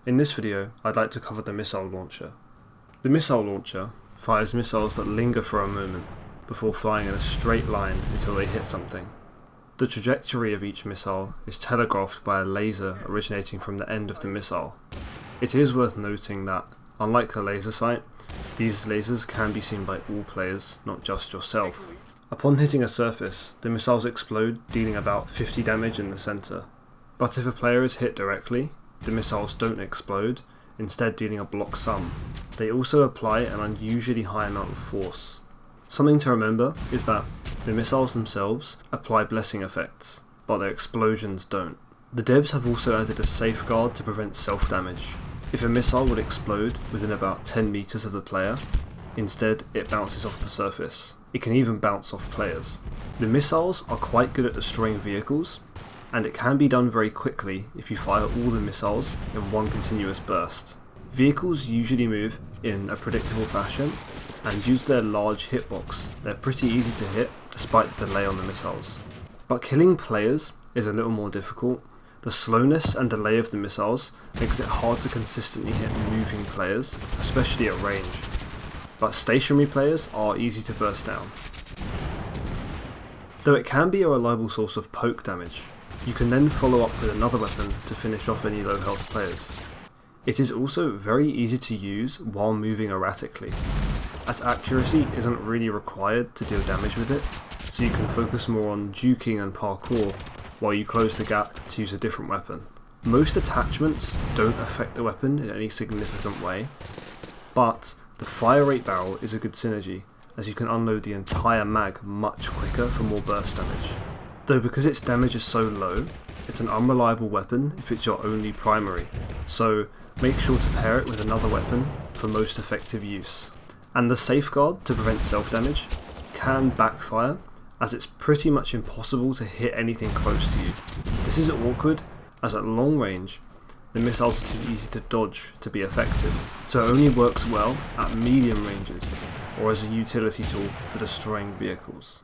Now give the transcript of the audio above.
In this video, I'd like to cover the missile launcher. The missile launcher fires missiles that linger for a moment before flying in a straight line until they hit something. The trajectory of each missile is telegraphed by a laser originating from the end of the missile. It is worth noting that, unlike the laser sight, these lasers can be seen by all players, not just yourself. Upon hitting a surface, the missiles explode, dealing about 50 damage in the centre. But if a player is hit directly, the missiles don't explode, instead dealing a block sum. They also apply an unusually high amount of force. Something to remember is that the missiles themselves apply blessing effects, but their explosions don't. The devs have also added a safeguard to prevent self-damage. If a missile would explode within about 10 meters of the player, instead it bounces off the surface. It can even bounce off players. The missiles are quite good at destroying vehicles, and it can be done very quickly if you fire all the missiles in one continuous burst. Vehicles usually move in a predictable fashion, and due to their large hitbox, they're pretty easy to hit despite the delay on the missiles. But killing players is a little more difficult. The slowness and delay of the missiles makes it hard to consistently hit moving players, especially at range. But stationary players are easy to burst down. Though it can be a reliable source of poke damage, you can then follow up with another weapon to finish off any low health players. It is also very easy to use while moving erratically, as accuracy isn't really required to deal damage with it, so you can focus more on juking and parkour while you close the gap to use a different weapon. Most attachments don't affect the weapon in any significant way, but the fire rate barrel is a good synergy, as you can unload the entire mag much quicker for more burst damage. Though because its damage is so low, it's an unreliable weapon if it's your only primary, so make sure to pair it with another weapon for most effective use. And the safeguard to prevent self-damage can backfire, as it's pretty much impossible to hit anything close to you. This is awkward, as at long range, the missiles are too easy to dodge to be effective, so it only works well at medium ranges, or as a utility tool for destroying vehicles.